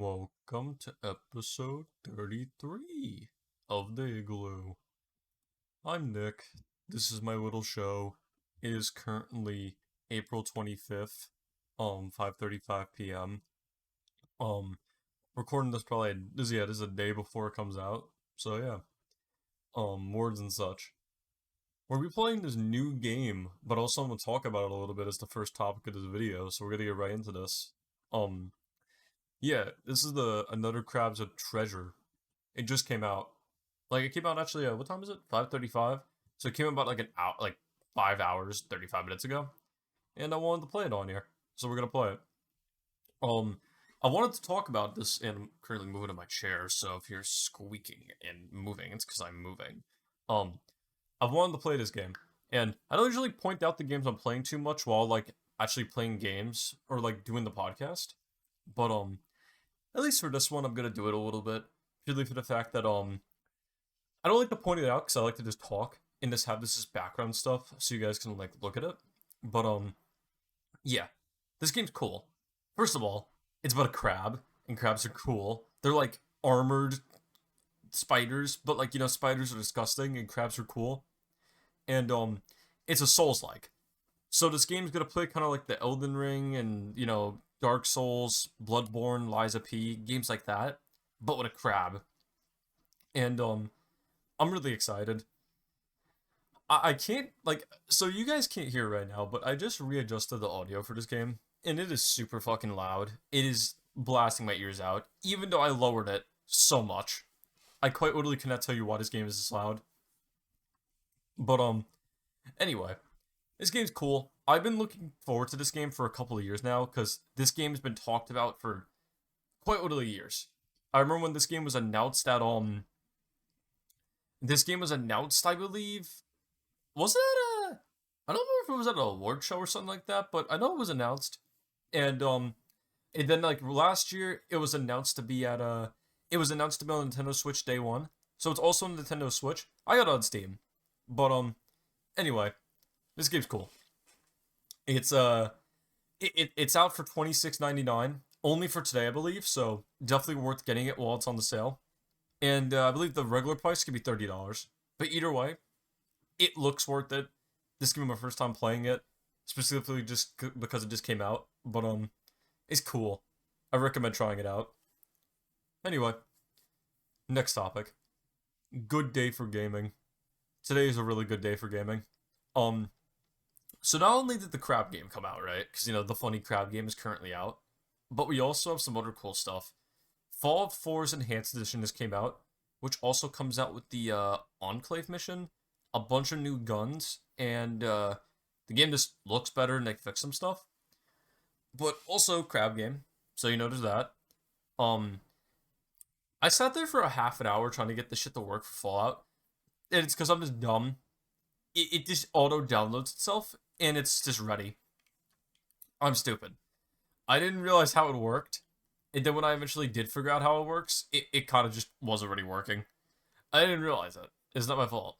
Welcome to episode 33 of the Igloo. I'm Nick. This is my little show. It is currently April 25th, 5:35 p.m. Um, Recording this probably this is a day before it comes out. So yeah. Words and such. We'll be playing this new game, but also I'm gonna talk about it a little bit as the first topic of this video, so we're gonna get right into this. Um, yeah, this is the Another Crab's a Treasure. It just came out. Like it came out actually. What time is it? 5:35. So it came out about like an hour, like 5 hours, 35 minutes ago. And I wanted to play it on here, so we're gonna play it. Um, I wanted to talk about this, and I'm currently moving in my chair. So if you're squeaking and moving, it's because I'm moving. Um, I've wanted to play this game, and I don't usually point out the games I'm playing too much while like actually playing games or like doing the podcast. But at least for this one, I'm gonna do it a little bit, purely for the fact that I don't like to point it out because I like to just talk and just have this as background stuff so you guys can like look at it. But yeah, this game's cool. First of all, it's about a crab, and crabs are cool. They're like armored spiders, but like spiders are disgusting and crabs are cool. And it's a Souls like. So this game's gonna play kind of like the Elden Ring and Dark Souls, Bloodborne, Lies of P, games like that, but with a crab. And I'm really excited. I can't like so you guys can't hear right now, but I just readjusted the audio for this game, and it is super fucking loud. It is blasting my ears out, even though I lowered it so much. I quite literally cannot tell you why this game is this loud. But anyway, this game's cool. I've been looking forward to this game for a couple of years now because this game has been talked about for quite literally years. I remember when this game was announced at this game was announced, I believe. Was it at a I don't know if it was at an award show or something like that, but I know it was announced. And then like last year it was announced to be at a it was announced to be on Nintendo Switch day one. So it's also on Nintendo Switch. I got it on Steam. But anyway, this game's cool. It's it's out for $26.99 only for today, I believe. So definitely worth getting it while it's on the sale. And I believe the regular price could be $30. But either way, it looks worth it. This could be my first time playing it, specifically just because it just came out. But it's cool. I recommend trying it out. Anyway, next topic. Good day for gaming. Today is a really good day for gaming. Um, so not only did the crab game come out, right? Because the funny crab game is currently out, but we also have some other cool stuff. Fallout 4's Enhanced Edition just came out, which also comes out with the Enclave mission, a bunch of new guns, and the game just looks better and they fix some stuff. But also crab game, so there's that. Um, I sat there for a half an hour trying to get this shit to work for Fallout, and it's because I'm just dumb. It just auto downloads itself, and it's just ready. I'm stupid. I didn't realize how it worked, and then when I eventually did figure out how it works, it kind of just was already working. I didn't realize it. It's not my fault.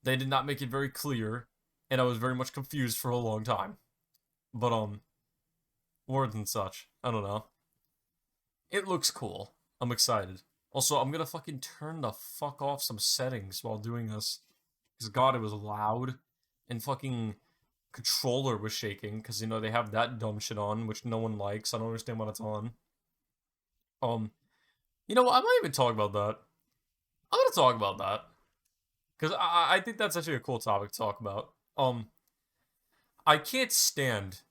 They did not make it very clear, and I was very much confused for a long time. But words and such. I don't know. It looks cool. I'm excited. Also, I'm gonna fucking turn the fuck off some settings while doing this. Because god, it was loud. And fucking controller was shaking. Because, they have that dumb shit on, which no one likes. I don't understand what it's on. What? I might even talk about that. I'm gonna talk about that. Because I think that's actually a cool topic to talk about. I can't stand,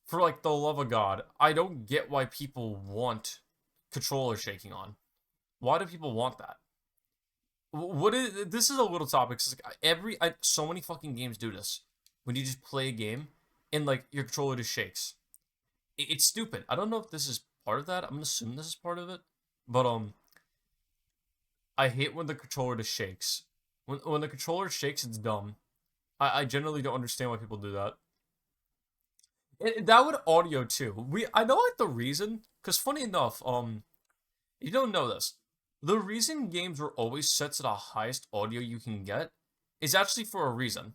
for like the love of God, I don't get why people want controller shaking on. Why do people want that? What is this is a little topic. 'Cause so many fucking games do this. When you just play a game and like your controller just shakes. It's stupid. I don't know if this is part of that. I'm gonna assume this is part of it. But I hate when the controller just shakes. When the controller shakes, it's dumb. I generally don't understand why people do that. That would audio too. I know like the reason, because funny enough, you don't know this. The reason games were always set to the highest audio you can get is actually for a reason.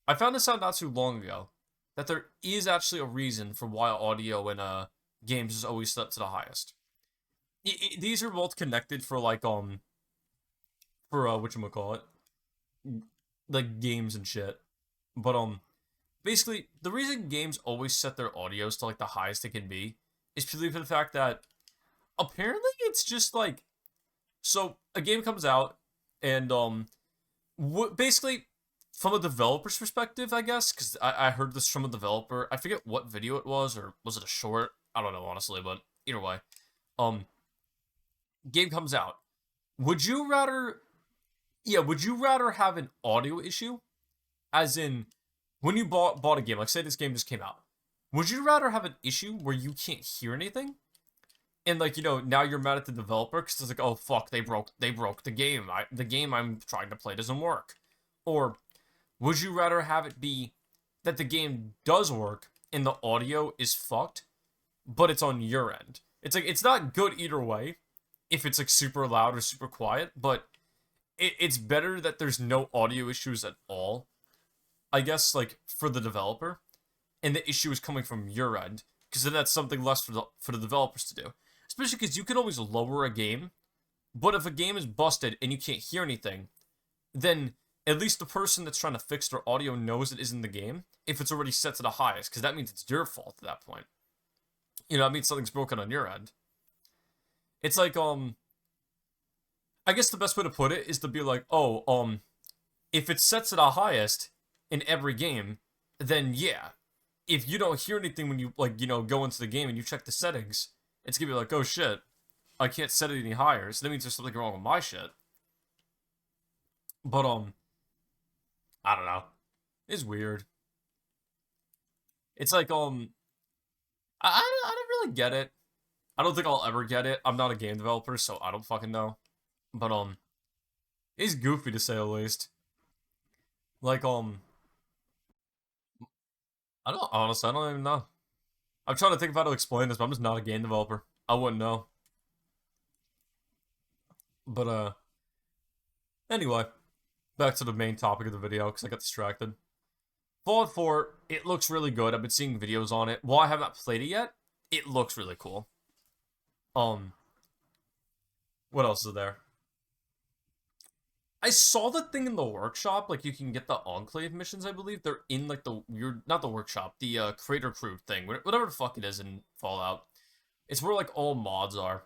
I found this out not too long ago, that there is actually a reason for why audio in games is always set to the highest. these are both connected for like for whatchamacallit, like games and shit. But basically the reason games always set their audios to like the highest it can be is purely for the fact that apparently it's just like, so a game comes out and basically from a developer's perspective, I guess, because I heard this from a developer. I forget what video it was, or was it a short? I don't know honestly, but either way, um, game comes out. Would you rather? Yeah, would you rather have an audio issue, as in when you bought a game? Like say this game just came out. Would you rather have an issue where you can't hear anything, and like now you're mad at the developer because it's like, oh fuck, they broke the game. The game I'm trying to play doesn't work, or would you rather have it be that the game does work and the audio is fucked, but it's on your end? It's like it's not good either way if it's like super loud or super quiet, but it's better that there's no audio issues at all, I guess, like for the developer, and the issue is coming from your end, because then that's something less for the developers to do. Especially because you can always lower a game, but if a game is busted and you can't hear anything, then at least the person that's trying to fix their audio knows it isn't the game if it's already set to the highest, because that means it's your fault at that point. That means something's broken on your end. It's like, I guess the best way to put it is to be like, oh, if it sets to the highest in every game, then yeah. If you don't hear anything when you, like, go into the game and you check the settings, it's gonna be like, oh shit, I can't set it any higher, so that means there's something wrong with my shit. But, I don't know. It's weird. It's like, I don't really get it. I don't think I'll ever get it. I'm not a game developer, so I don't fucking know. But, it's goofy to say the least. Like, I don't, honestly, I don't even know. I'm trying to think of how to explain this, but I'm just not a game developer. I wouldn't know. But, anyway, back to the main topic of the video, because I got distracted. Fallout 4, it looks really good. I've been seeing videos on it. While I have not played it yet, it looks really cool. Um, what else is there? I saw the thing in the workshop, like you can get the Enclave missions, I believe. They're in like you're not the workshop, the Crater Crew thing, whatever the fuck it is in Fallout. It's where like all mods are.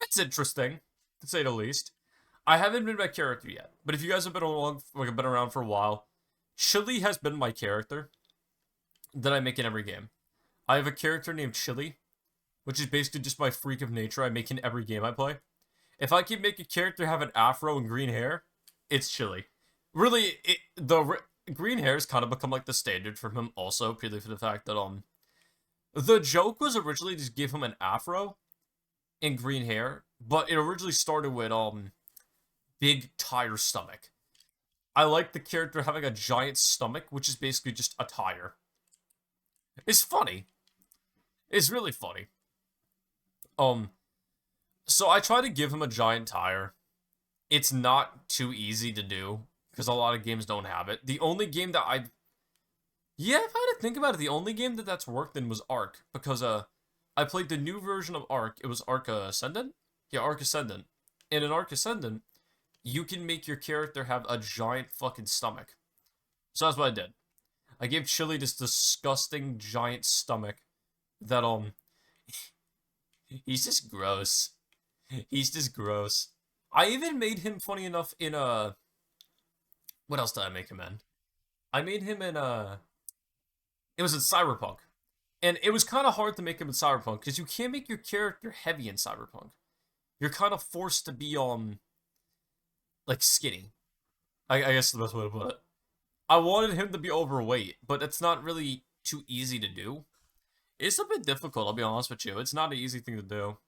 It's interesting, to say the least. I haven't been my character yet, but if you guys have been around for a while, Chili has been my character that I make in every game. I have a character named Chili, which is basically just my freak of nature I make in every game I play. If I can make a character have an afro and green hair, it's Chili. Really, the green hair has kind of become like the standard for him also, purely for the fact that the joke was originally to give him an afro and green hair, but it originally started with big tire stomach. I like the character having a giant stomach, which is basically just a tire. It's funny. It's really funny. So I try to give him a giant tire. It's not too easy to do, because a lot of games don't have it. The only game that yeah, if I had to think about it, the only game that's worked in was Ark, because I played the new version of Ark. It was Ark Ascendant? Yeah, Ark Ascendant. And in Ark Ascendant, you can make your character have a giant fucking stomach. So that's what I did. I gave Chili this disgusting giant stomach that, he's just gross. He's just gross. I even made him, funny enough, in what else did I make him in? I made him in it was in Cyberpunk. And it was kind of hard to make him in Cyberpunk, because you can't make your character heavy in Cyberpunk. You're kind of forced to be, like, skinny. I guess the best way to put it. I wanted him to be overweight, but it's not really too easy to do. It's a bit difficult, I'll be honest with you. It's not an easy thing to do.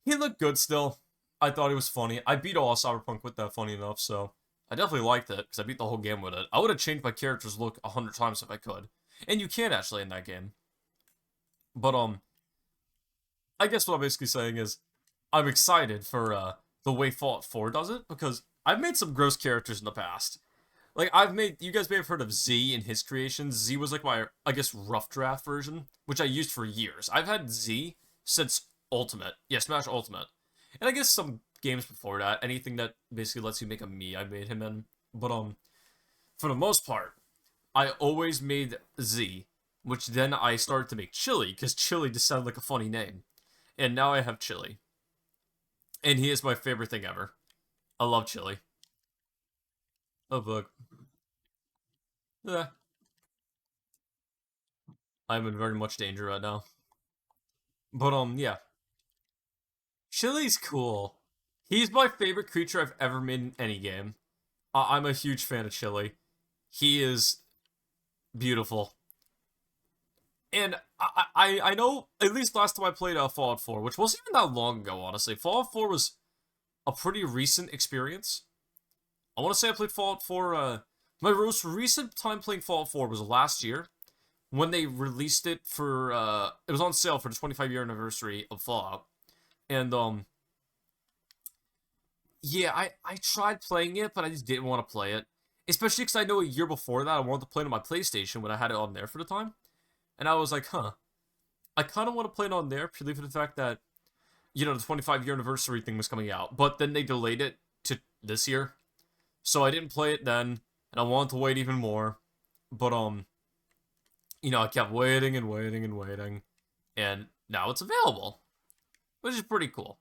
He looked good still. I thought he was funny. I beat all Cyberpunk with that, funny enough, so I definitely liked it, because I beat the whole game with it. I would have changed my character's look 100 times if I could. And you can, actually, in that game. But, I guess what I'm basically saying is, I'm excited for, the way Fallout 4 does it, because I've made some gross characters in the past. Like, you guys may have heard of Z and his creations. Z was like my, I guess, rough draft version, which I used for years. I've had Z since Ultimate. Yeah, Smash Ultimate. And I guess some games before that, anything that basically lets you make a me, I made him in. But for the most part, I always made Z, which then I started to make Chili, because Chili just sounded like a funny name. And now I have Chili. And he is my favorite thing ever. I love Chili. Oh, look. Yeah, I'm in very much danger right now. But, yeah. Chili's cool. He's my favorite creature I've ever made in any game. I'm a huge fan of Chili. He is beautiful. And I know, at least last time I played Fallout 4, which wasn't even that long ago, honestly. Fallout 4 was a pretty recent experience. I want to say I played Fallout 4, my most recent time playing Fallout 4 was last year, when they released it for, it was on sale for the 25-year anniversary of Fallout. And, yeah, I tried playing it, but I just didn't want to play it. Especially because I know a year before that, I wanted to play it on my PlayStation when I had it on there for the time. And I was like, huh, I kind of want to play it on there, purely for the fact that, you know, the 25-year anniversary thing was coming out. But then they delayed it to this year. So I didn't play it then, and I wanted to wait even more. But, you know, I kept waiting and waiting and waiting. And now it's available, which is pretty cool.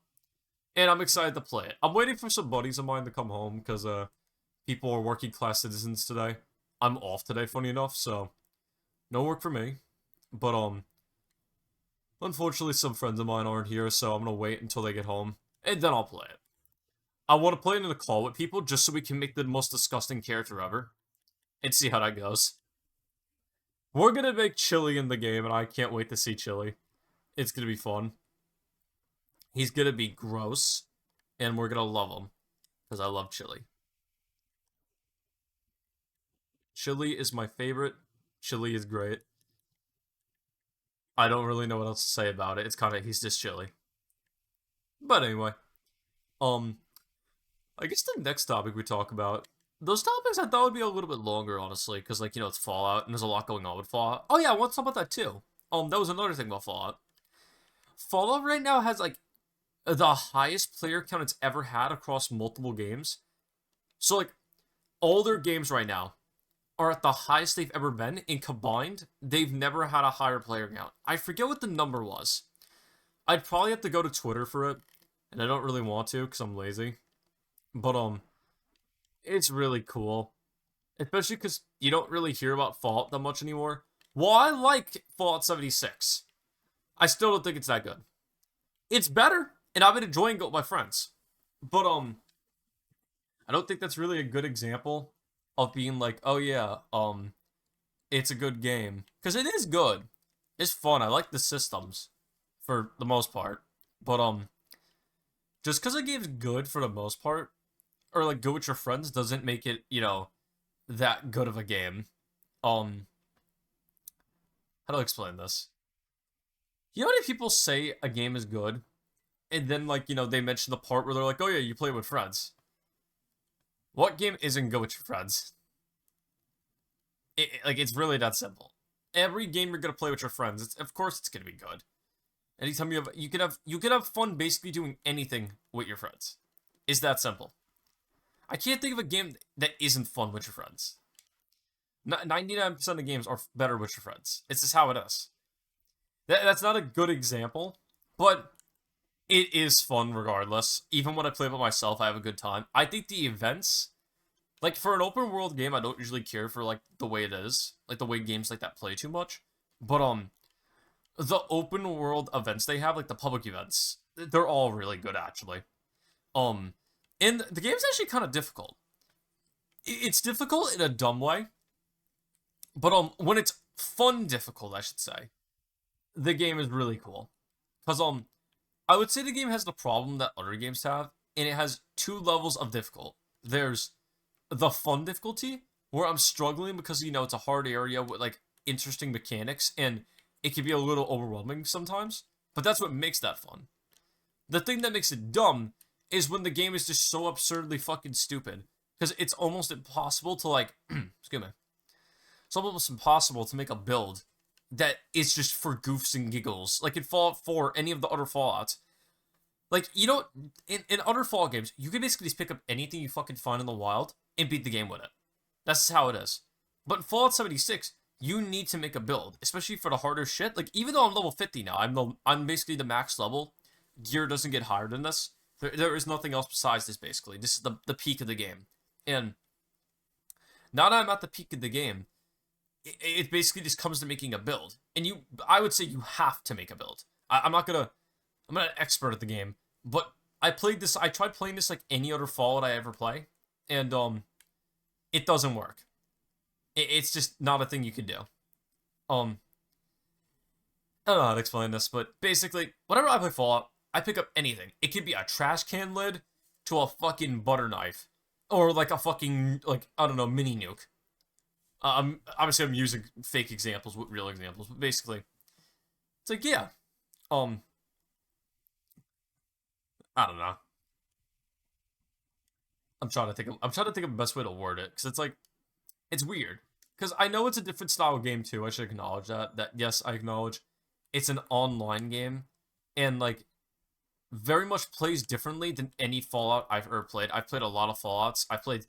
And I'm excited to play it. I'm waiting for some buddies of mine to come home, because, people are working class citizens today. I'm off today, funny enough, so no work for me. But, unfortunately, some friends of mine aren't here, so I'm gonna wait until they get home, and then I'll play it. I want to play it in a call with people just so we can make the most disgusting character ever and see how that goes. We're gonna make Chili in the game, and I can't wait to see Chili. It's gonna be fun. He's gonna be gross, and we're gonna love him because I love Chili. Chili is my favorite. Chili is great. I don't really know what else to say about it. It's kind of, he's just Chili. But anyway, um, I guess the next topic we talk about, those topics I thought would be a little bit longer, honestly, because, like, you know, it's Fallout, and there's a lot going on with Fallout. Oh yeah, I want to talk about that too. That was another thing about Fallout. Fallout right now has, like, the highest player count it's ever had across multiple games. So, like, all their games right now are at the highest they've ever been, and combined, they've never had a higher player count. I forget what the number was. I'd probably have to go to Twitter for it, and I don't really want to, because I'm lazy. But, it's really cool. Especially because you don't really hear about Fallout that much anymore. Well, I like Fallout 76. I still don't think it's that good. It's better, and I've been enjoying it with my friends. But, I don't think that's really a good example of being like, oh yeah, it's a good game. Because it is good. It's fun. I like the systems, for the most part. But, just because a game's good for the most part, or, like, good with your friends, doesn't make it, you know, that good of a game. Um, how do I explain this? You know how many people say a game is good, and then, like, you know, they mention the part where they're like, oh yeah, you play with friends. What game isn't good with your friends? Like, it's really that simple. Every game you're gonna play with your friends, of course it's gonna be good. Anytime you can have fun basically doing anything with your friends. It's that simple. I can't think of a game that isn't fun with your friends. 99% of games are better with your friends. It's just how it is. That's not a good example, but it is fun regardless. Even when I play by myself, I have a good time. I think the events, like, for an open world game, I don't usually care for, like, the way it is. Like, the way games like that play too much. But, the open world events they have, like the public events, they're all really good, actually. And the game's actually kind of difficult. It's difficult in a dumb way, but when it's fun difficult, I should say, the game is really cool. Cause I would say the game has the problem that other games have, and it has two levels of difficult. There's the fun difficulty, where I'm struggling because, you know, it's a hard area with, like, interesting mechanics, and it can be a little overwhelming sometimes, but that's what makes that fun. The thing that makes it dumb is when the game is just so absurdly fucking stupid, because it's almost impossible to, like, excuse me, it's almost impossible to make a build that is just for goofs and giggles. Like in Fallout 4, any of the other Fallouts. Like, you know, in other Fallout games, you can basically just pick up anything you fucking find in the wild and beat the game with it. That's how it is. But in Fallout 76, you need to make a build, especially for the harder shit. Like, even though I'm level 50 now, I'm basically the max level. Gear doesn't get higher than this. There is nothing else besides this, basically. This is the peak of the game. And now that I'm at the peak of the game, it basically just comes to making a build. And I would say you have to make a build. I'm not an expert at the game, but I tried playing this like any other Fallout I ever play, and it doesn't work. It's just not a thing you can do. I don't know how to explain this, but basically, whenever I play Fallout, I pick up anything. It could be a trash can lid to a fucking butter knife, or like a fucking, like, I don't know, mini nuke. Obviously I'm using fake examples with real examples, but basically, it's like, yeah, I don't know. I'm trying to think of the best way to word it, because it's like, it's weird. Because I know it's a different style game too. I should acknowledge that. Yes, I acknowledge it's an online game, and like very much plays differently than any Fallout I've ever played. I've played a lot of Fallouts. I played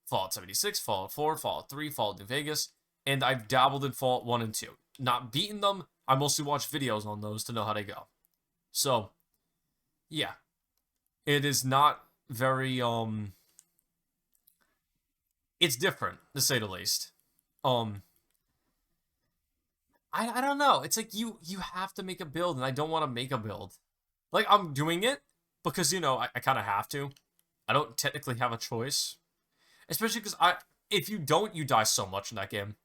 Fallout 76, Fallout 4, Fallout 3, Fallout New Vegas, and I've dabbled in Fallout 1 and 2. Not beaten them. I mostly watch videos on those to know how they go. So, yeah. It is not very it's different, to say the least. I don't know. It's like you have to make a build, and I don't want to make a build. Like, I'm doing it because, you know, I kind of have to. I don't technically have a choice. Especially because if you don't, you die so much in that game.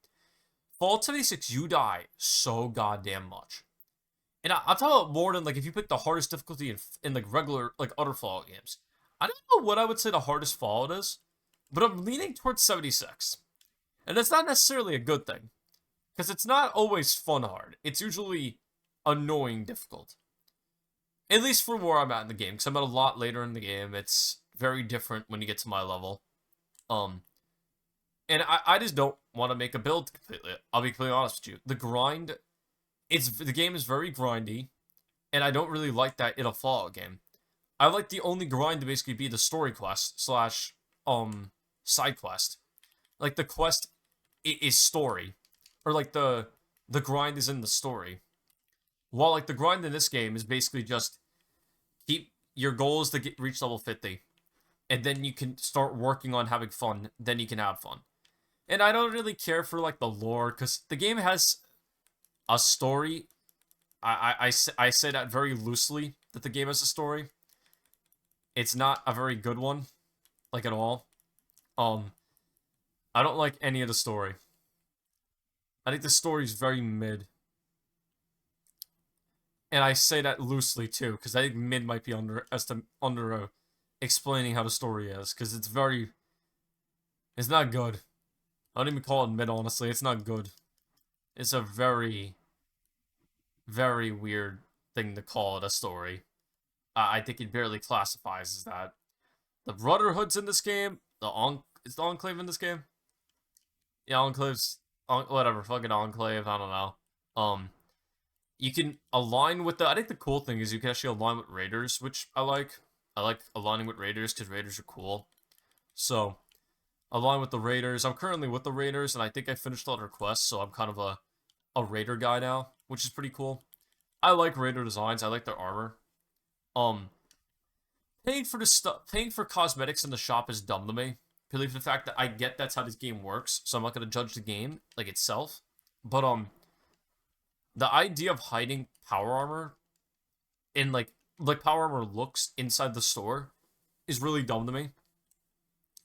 Fallout 76, you die so goddamn much. And I'm talking about more than, like, if you pick the hardest difficulty in like, regular, like, other Fallout games. I don't know what I would say the hardest Fallout is, but I'm leaning towards 76. And that's not necessarily a good thing. Because it's not always fun hard. It's usually annoying difficult. At least for where I'm at in the game. Because I'm at a lot later in the game. It's very different when you get to my level. And I just don't want to make a build completely. I'll be completely honest with you. The grind, the game is very grindy. And I don't really like that in a Fallout game. I like the only grind to basically be the story quest slash side quest. Like, the quest is story. Or, like, the grind is in the story. While, like, the grind in this game is basically just keep your goal is to reach level 50. And then you can start working on having fun. Then you can have fun. And I don't really care for, like, the lore, because the game has a story. I say that very loosely, that the game has a story. It's not a very good one. Like, at all. I don't like any of the story. I think the story's very mid. And I say that loosely, too, because I think mid might be under explaining how the story is, because it's not good. I don't even call it mid, honestly. It's not good. It's a very, very weird thing to call it a story. I think it barely classifies as that. The Brotherhood's in this game. Is the Enclave in this game? Yeah, Enclave's... whatever, fucking Enclave, I don't know. You can align with I think the cool thing is you can actually align with raiders, which I like. I like aligning with raiders because raiders are cool. So, align with the raiders. I'm currently with the raiders, and I think I finished all their quests, so I'm kind of a raider guy now, which is pretty cool. I like raider designs. I like their armor. Paying for cosmetics in the shop is dumb to me. Purely for the fact that I get that's how this game works, so I'm not gonna judge the game, like, itself. But, the idea of hiding power armor in, like power armor looks inside the store is really dumb to me.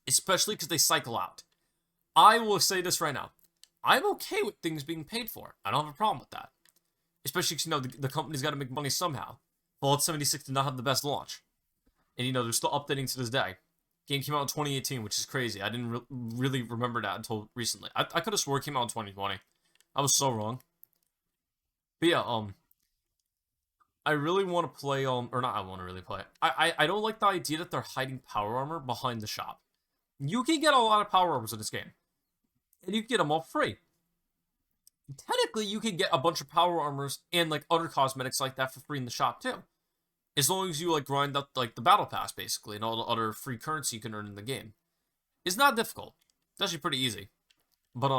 Especially because they cycle out. I will say this right now. I'm okay with things being paid for. I don't have a problem with that. Especially because, you know, the company's got to make money somehow. Fallout 76 did not have the best launch. And, you know, they're still updating to this day. Game came out in 2018, which is crazy. I didn't really remember that until recently. I could have swore it came out in 2020. I was so wrong. But yeah, I really want to play, or not I want to really play. I don't like the idea that they're hiding power armor behind the shop. You can get a lot of power armors in this game. And you can get them all free. technically you can get a bunch of power armors and like other cosmetics like that for free in the shop too. As long as you like grind up like the battle pass basically and all the other free currency you can earn in the game. It's not difficult. It's actually pretty easy. But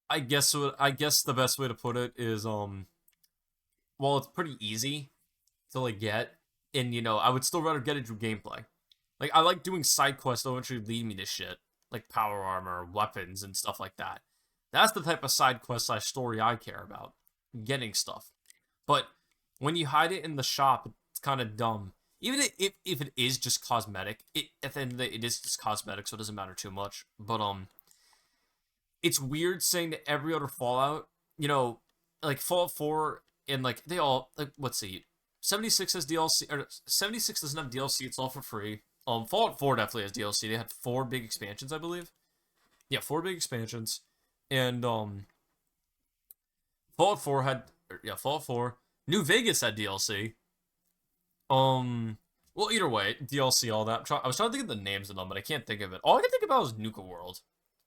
I guess the best way to put it is well, it's pretty easy to like get, and I would still rather get it through gameplay. Like I like doing side quests that eventually lead me to shit like power armor, weapons, and stuff like that. That's the type of side quest slash story I care about, getting stuff. But when you hide it in the shop, it's kind of dumb. Even if it is just cosmetic, at the end of the day, it is just cosmetic, so it doesn't matter too much. But it's weird saying that every other Fallout, like Fallout 4 and like they all like let's see, 76 has DLC or 76 doesn't have DLC. It's all for free. Fallout 4 definitely has DLC. They had 4 big expansions, I believe. Yeah, 4 big expansions, and Fallout 4 had yeah Fallout 4. New Vegas had DLC. Well, either way, DLC, all that. I was trying to think of the names of them, but I can't think of it. All I can think about is Nuka World,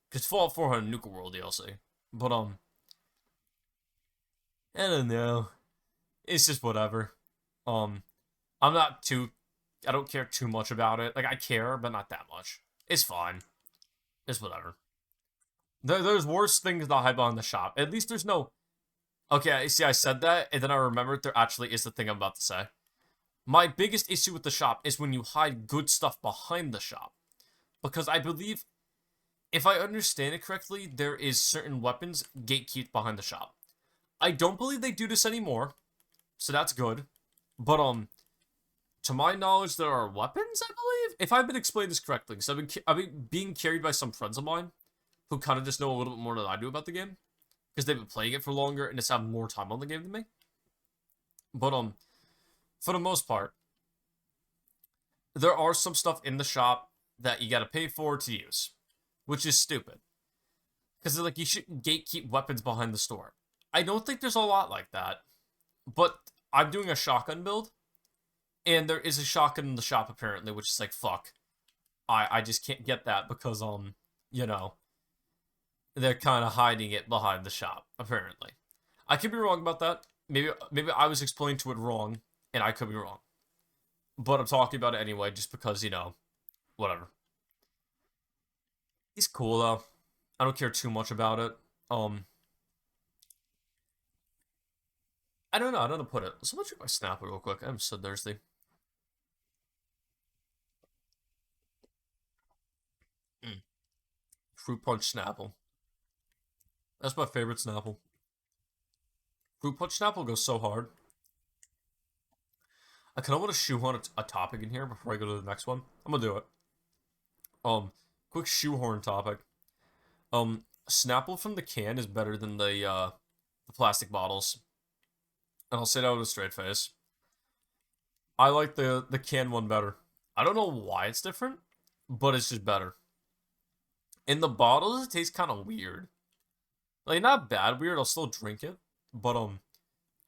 because Fallout 4 had Nuka World DLC. But I don't know. It's just whatever. Um, I'm not too. I don't care too much about it. Like I care, but not that much. It's fine. It's whatever. There's worse things to hide behind the shop. At least there's no. Okay, see, I said that, and then I remembered there actually is the thing I'm about to say. My biggest issue with the shop is when you hide good stuff behind the shop. Because I believe, if I understand it correctly, there is certain weapons gatekept behind the shop. I don't believe they do this anymore, so that's good. But, to my knowledge, there are weapons, I believe? If I've been explaining this correctly, because I've been being carried by some friends of mine who kind of just know a little bit more than I do about the game. Because they've been playing it for longer and just have more time on the game than me. But, for the most part, there are some stuff in the shop that you gotta pay for to use, which is stupid. Because like you should gatekeep weapons behind the store. I don't think there's a lot like that, but I'm doing a shotgun build, and there is a shotgun in the shop apparently, which is like fuck. I just can't get that because you know they're kind of hiding it behind the shop apparently. I could be wrong about that. Maybe I was explaining to it wrong, and I could be wrong. But I'm talking about it anyway, just because whatever. He's cool though. I don't care too much about it. Um, I don't know. I don't know how to put it. So let's drink my Snapple real quick. I'm so thirsty. Mm. Fruit punch Snapple. That's my favorite Snapple. Fruit punch Snapple goes so hard. I kind of want to shoehorn a topic in here before I go to the next one. I'm gonna do it. Quick shoehorn topic. Snapple from the can is better than the plastic bottles, and I'll say that with a straight face. I like the can one better. I don't know why it's different, but it's just better. In the bottles, it tastes kind of weird. Like not bad weird. I'll still drink it, but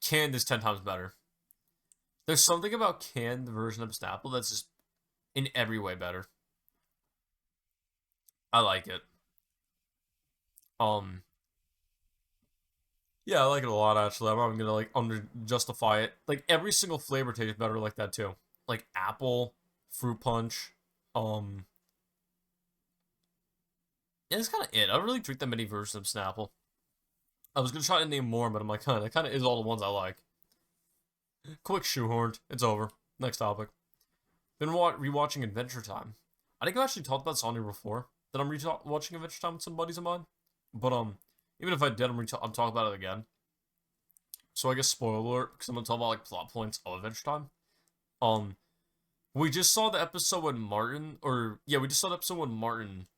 canned is 10 times better. There's something about canned version of Snapple that's just in every way better. I like it. Um, yeah, I like it a lot actually. I'm not even gonna like under justify it. Like every single flavor tastes better like that too. Like apple, fruit punch. Um, yeah, that's kind of it. I don't really drink that many versions of Snapple. I was gonna try to name more, but I'm like, that kind of is all the ones I like. Quick shoehorned. It's over. Next topic. Been rewatching Adventure Time. I think I actually talked about this on here before. That I'm rewatching Adventure Time with some buddies of mine. But even if I did, I'm talking about it again. So I guess spoiler alert, because I'm gonna talk about like plot points of Adventure Time. Um, we just saw the episode when Martin, or yeah, we just saw the episode when Martin,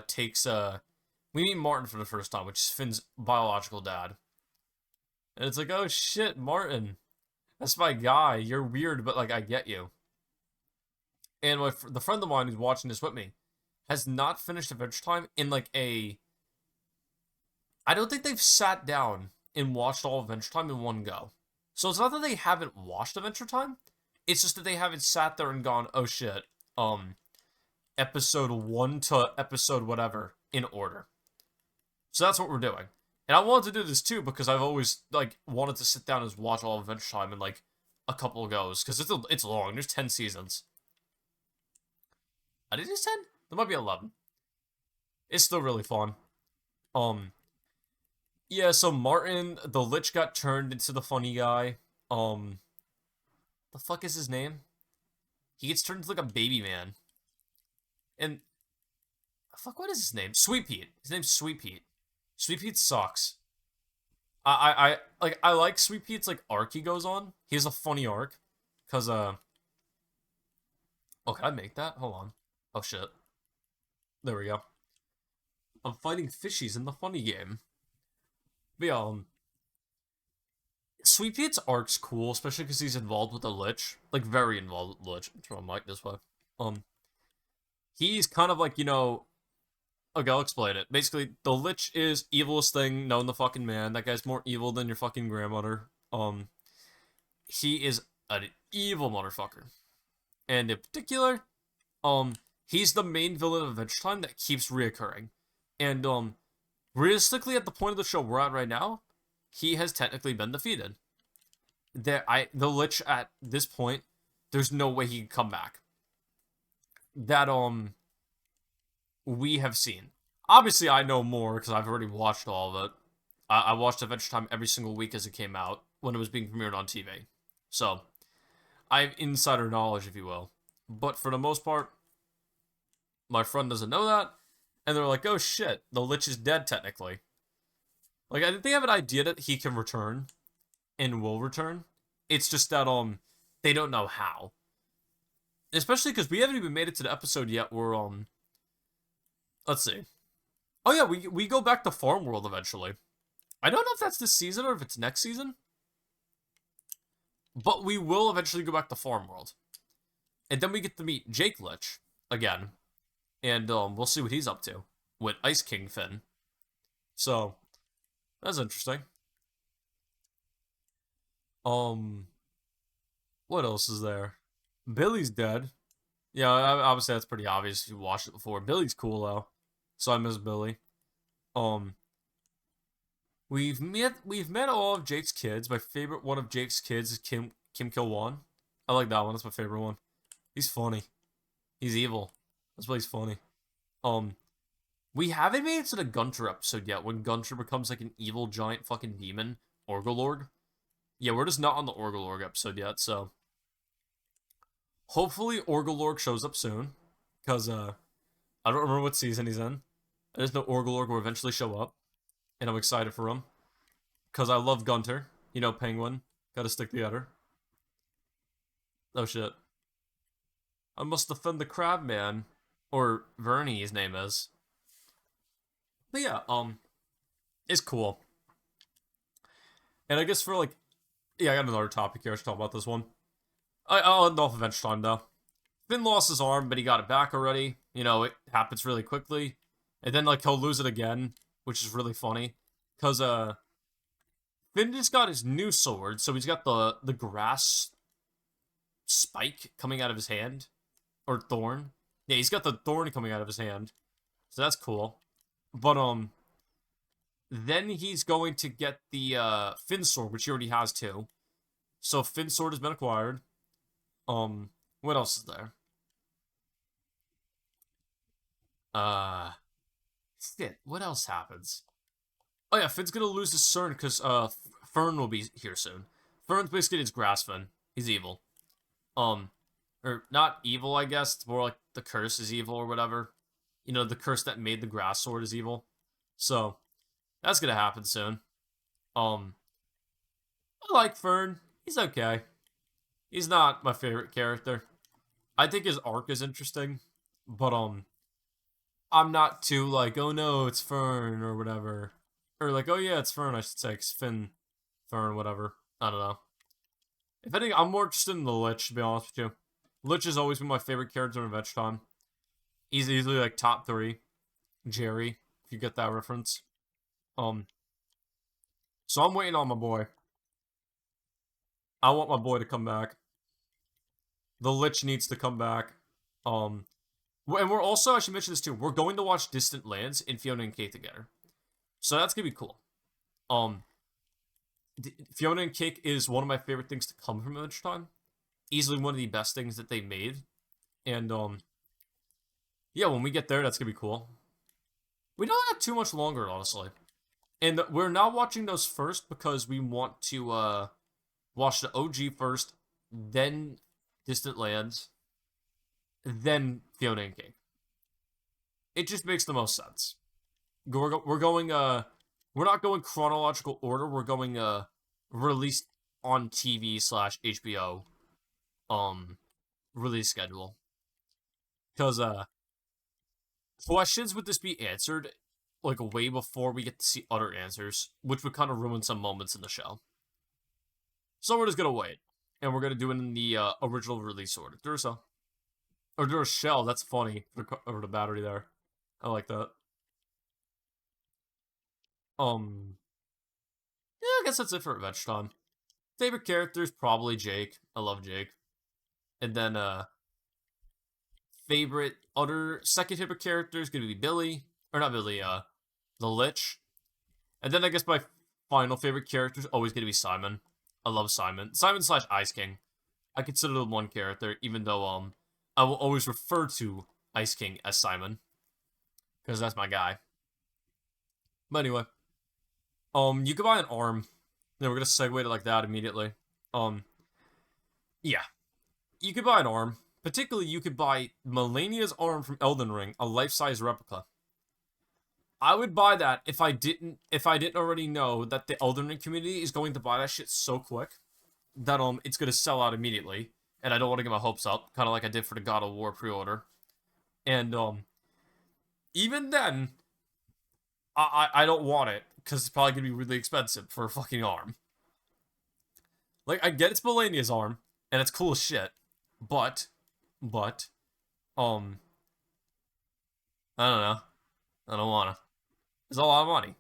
takes we meet Martin for the first time, which is Finn's biological dad, and it's like, oh shit, Martin, that's my guy. You're weird, but like I get you. And the friend of mine who's watching this with me has not finished Adventure Time in like a. I don't think they've sat down and watched all of Adventure Time in one go. So it's not that they haven't watched Adventure Time. It's just that they haven't sat there and gone, oh shit, episode 1 to episode whatever in order. So that's what we're doing. And I wanted to do this too because I've always like wanted to sit down and watch all of Adventure Time in like a couple of goes because it's long. There's 10 seasons. I did it 10. There might be 11. It's still really fun. Um, yeah. So Martin, the Lich, got turned into the funny guy. The fuck is his name? He gets turned into like a baby man. And fuck, what is his name? Sweet Pete. His name's Sweet Pete. Sweet Pete sucks. I like Sweet Pete's like arc he goes on. He has a funny arc, cause oh, can I make that? Hold on. Oh shit. There we go. I'm fighting fishies in the funny game. But yeah, Sweet Pete's arc's cool, especially because he's involved with the Lich, like very involved with the Lich. Turn my mic this way. Um, he's kind of like okay, I'll explain it. Basically, the Lich is evilest thing known to fucking man. That guy's more evil than your fucking grandmother. He is an evil motherfucker. And in particular, he's the main villain of Adventure Time that keeps reoccurring. And, realistically, at the point of the show we're at right now, he has technically been defeated. The Lich at this point, there's no way he can come back. That, we have seen. Obviously, I know more because I've already watched all of it. I watched Adventure Time every single week as it came out when it was being premiered on TV. So, I have insider knowledge, if you will. But for the most part, my friend doesn't know that. And they're like, oh shit, the Lich is dead technically. Like, I think they have an idea that he can return and will return. It's just that, they don't know how. Especially because we haven't even made it to the episode yet where, let's see. Oh yeah, we go back to Farm World eventually. I don't know if that's this season or if it's next season. But we will eventually go back to Farm World. And then we get to meet Jake Lich again. And we'll see what he's up to with Ice King Finn. So, that's interesting. What else is there? Billy's dead. Yeah, obviously that's pretty obvious if you watched it before. Billy's cool though. So I miss Billy. Um, we've met all of Jake's kids. My favorite one of Jake's kids is Kim Kil-won. I like that one. That's my favorite one. He's funny. He's evil. That's why he's funny. We haven't made it to the Gunter episode yet when Gunter becomes like an evil giant fucking demon Orgolorg. Yeah, we're just not on the Orgolorg episode yet, so hopefully Orgolorg shows up soon. Cause I don't remember what season he's in. I just know Orgolorg will eventually show up. And I'm excited for him. Because I love Gunter. You know, Penguin. Gotta stick together. Oh shit. I must defend the Crab Man. Or Vernie, his name is. But yeah, it's cool. And I guess for like, yeah, I got another topic here. I should talk about this one. I'll end off Adventure Time though. Finn lost his arm, but he got it back already. You know, it happens really quickly. And then, like, he'll lose it again, which is really funny. Because, Finn just got his new sword, so he's got the grass spike coming out of his hand. Or thorn. Yeah, he's got the thorn coming out of his hand. So that's cool. But, then he's going to get the, Finn sword, which he already has too. So Finn sword has been acquired. What else is there? Shit, what else happens? Oh yeah, Finn's gonna lose his Cern because, Fern will be here soon. Fern's basically his grass Finn. He's evil. Or not evil, I guess. It's more like the curse is evil or whatever. You know, the curse that made the grass sword is evil. So, that's gonna happen soon. I like Fern. He's okay. He's not my favorite character. I think his arc is interesting, but, I'm not too like, oh no, it's Fern or whatever. Or like, oh yeah, it's Fern, I should say, 'cause Finn, Fern, whatever. I don't know. If anything, I'm more interested in the Lich, to be honest with you. Lich has always been my favorite character in Adventure Time. He's easily like top 3. Jerry, if you get that reference. So I'm waiting on my boy. I want my boy to come back. The Lich needs to come back. And we're also, I should mention this too, we're going to watch Distant Lands in Fiona and Kate together. So that's gonna be cool. Um, Fiona and Cake is one of my favorite things to come from Adventure Time. Easily one of the best things that they made. And yeah, when we get there, that's gonna be cool. We don't have too much longer, honestly. And we're now watching those first because we want to watch the OG first, then Distant Lands, then Fiona and Cake. It just makes the most sense. We're going we're not going chronological order. We're going released on TV slash HBO release schedule. Because questions would this be answered like way before we get to see other answers, which would kind of ruin some moments in the show. So we're just gonna wait, and we're gonna do it in the original release order. Duracell. Or Duracell, that's funny for the battery there. I like that. Yeah, I guess that's it for Adventure Time. Favorite characters, probably Jake. I love Jake. And then favorite other second favorite character is gonna be Billy. Or not Billy, the Lich. And then I guess my final favorite character is always gonna be Simon. I love Simon. Simon slash Ice King. I consider him one character, even though I will always refer to Ice King as Simon. Because that's my guy. But anyway. You could buy an arm. Then we're gonna segue to like that immediately. Yeah. You could buy an arm. Particularly, you could buy Melania's arm from Elden Ring, a life-size replica. I would buy that if I didn't already know that the Elden Ring community is going to buy that shit so quick that it's gonna sell out immediately, and I don't want to get my hopes up, kind of like I did for the God of War pre-order. And even then, I don't want it because it's probably gonna be really expensive for a fucking arm. Like I get it's Melania's arm and it's cool as shit, but I don't know. I don't wanna. It's a lot of money.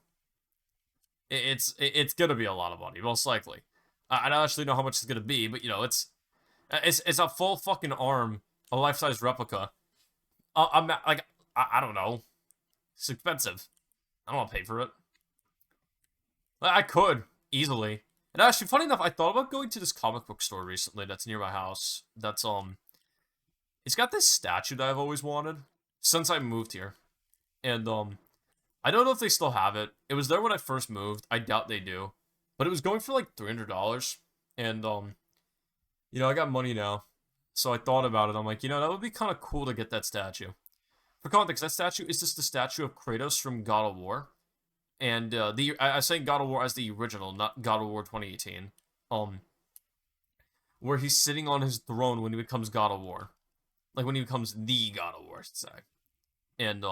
It's gonna be a lot of money, most likely. I don't actually know how much it's gonna be, but you know, it's a full fucking arm, a life-size replica. I'm not, like I don't know. It's expensive. I don't want to pay for it. I could easily. And actually, funny enough, I thought about going to this comic book store recently that's near my house. That's it's got this statue that I've always wanted since I moved here, and I don't know if they still have it. It was there when I first moved. I doubt they do, but it was going for like $300, and you know, I got money now, so I thought about it. I'm like, you know, that would be kind of cool to get that statue. For context, that statue is just the statue of Kratos from God of War. And I'm saying God of War as the original, not God of War 2018. Where he's sitting on his throne when he becomes God of War. Like when he becomes the God of War, I should say. And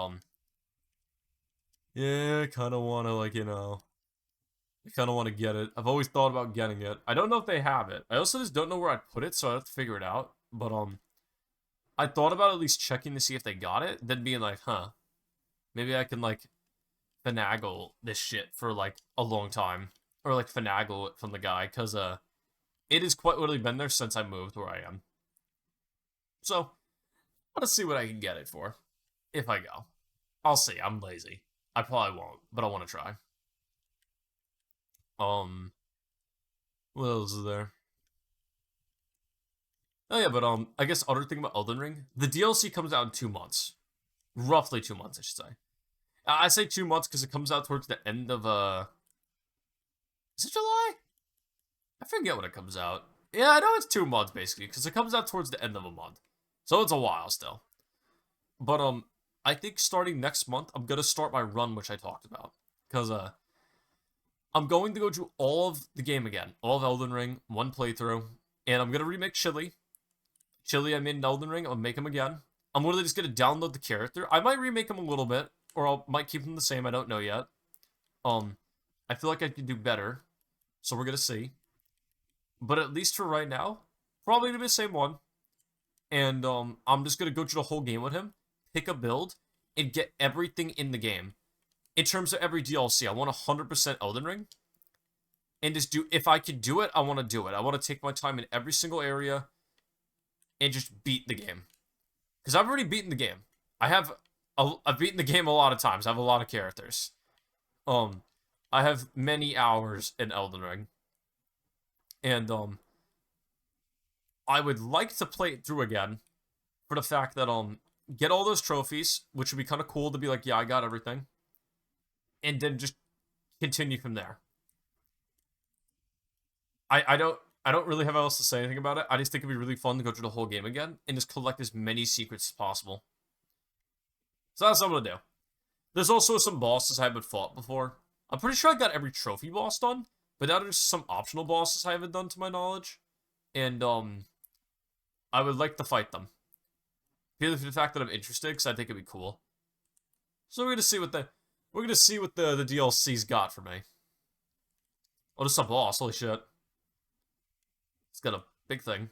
yeah, I kinda wanna like, you know, I kinda wanna get it. I've always thought about getting it. I don't know if they have it. I also just don't know where I'd put it, so I have to figure it out. But I thought about at least checking to see if they got it, then being like, huh, maybe I can like finagle this shit for like a long time, or like finagle it from the guy, because it has quite literally been there since I moved where I am. So I want to see what I can get it for if I go. I'll see. I'm lazy. I probably won't, but I want to try. What else is there? Oh yeah, but I guess other thing about Elden Ring, the DLC comes out in 2 months, roughly 2 months, I should say. I say 2 months because it comes out towards the end of is it July? I forget when it comes out. Yeah, I know it's 2 months basically because it comes out towards the end of a month, so it's a while still. But I think starting next month I'm gonna start my run, which I talked about, because I'm going to go through all of the game again, all of Elden Ring, one playthrough, and I'm gonna remake Chili. Chili I made in Elden Ring, I'll make him again. I'm literally just gonna download the character. I might remake him a little bit, or I might keep him the same. I don't know yet. I feel like I could do better, so we're gonna see. But at least for right now, probably gonna be the same one. And I'm just gonna go through the whole game with him, pick a build, and get everything in the game. In terms of every DLC, I want 100% Elden Ring. And just do, if I can do it, I want to do it. I want to take my time in every single area and just beat the game. Because I've already beaten the game. I've beaten the game a lot of times. I have a lot of characters. I have many hours in Elden Ring, and I would like to play it through again for the fact that get all those trophies, which would be kind of cool to be like, yeah, I got everything, and then just continue from there. I don't really have else to say anything about it. I just think it'd be really fun to go through the whole game again and just collect as many secrets as possible. So that's what I'm gonna do. There's also some bosses I haven't fought before. I'm pretty sure I got every trophy boss done, but now there's some optional bosses I haven't done to my knowledge, and I would like to fight them. Purely for the fact that I'm interested, because I think it'd be cool. So we're gonna see what the DLC's got for me. Oh, this is a boss. Holy shit! It's got a big thing.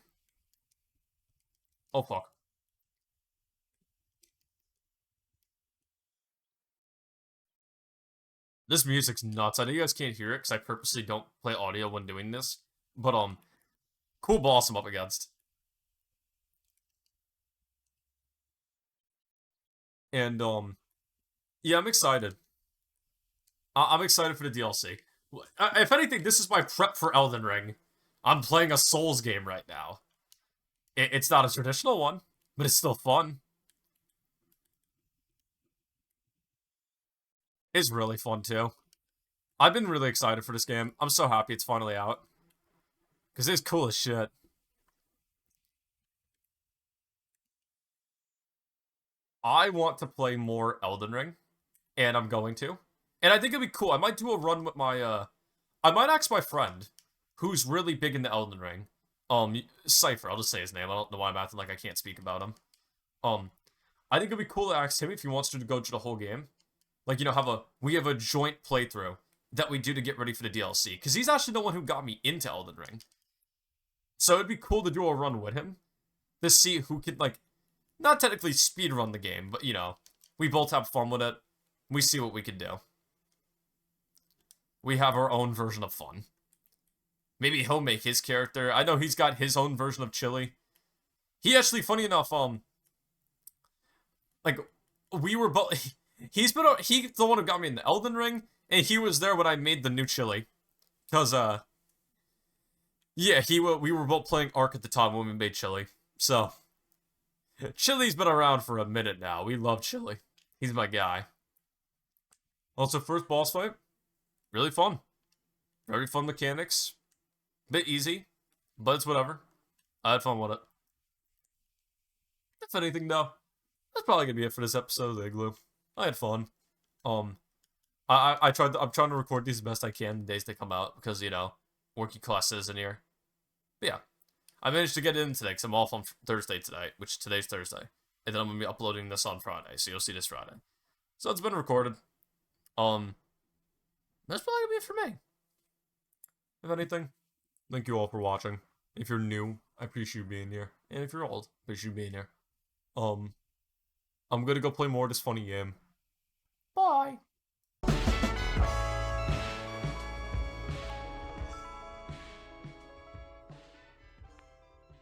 Oh fuck! This music's nuts. I know you guys can't hear it because I purposely don't play audio when doing this. But cool boss I'm up against. And yeah, I'm excited. I'm excited for the DLC. If anything, this is my prep for Elden Ring. I'm playing a Souls game right now. It's not a traditional one, but it's still fun. It's really fun too. I've been really excited for this game. I'm so happy it's finally out. Because it's cool as shit. I want to play more Elden Ring, and I'm going to. And I think it'd be cool. I might do a run with my, I might ask my friend, who's really big into Elden Ring. Cypher, I'll just say his name. I don't know why I'm acting like I can't speak about him. Um, I think it'd be cool to ask him if he wants to go through the whole game. Like, we have a joint playthrough that we do to get ready for the DLC. Because he's actually the one who got me into Elden Ring. So it'd be cool to do a run with him. To see who could, like, not technically speedrun the game, but, we both have fun with it. We see what we can do. We have our own version of fun. Maybe he'll make his character. I know he's got his own version of chili. He actually, funny enough, like, we were both... He's the one who got me in the Elden Ring, and he was there when I made the new chili. Because, yeah, we were both playing Ark at the time when we made chili. So, Chili's been around for a minute now. We love Chili. He's my guy. Also, first boss fight, really fun. Very fun mechanics. Bit easy, but it's whatever. I had fun with it. If anything, though, that's probably gonna be it for this episode of the Igloo. I had fun. Um, I'm trying to record these as best I can the days they come out because working classes in here. But yeah, I managed to get it in today because I'm off on Thursday today, which today's Thursday, and then I'm gonna be uploading this on Friday, so you'll see this Friday. So it's been recorded. That's probably gonna be it for me. If anything, thank you all for watching. If you're new, I appreciate you being here, and if you're old, I appreciate you being here. I'm gonna go play more of this funny game.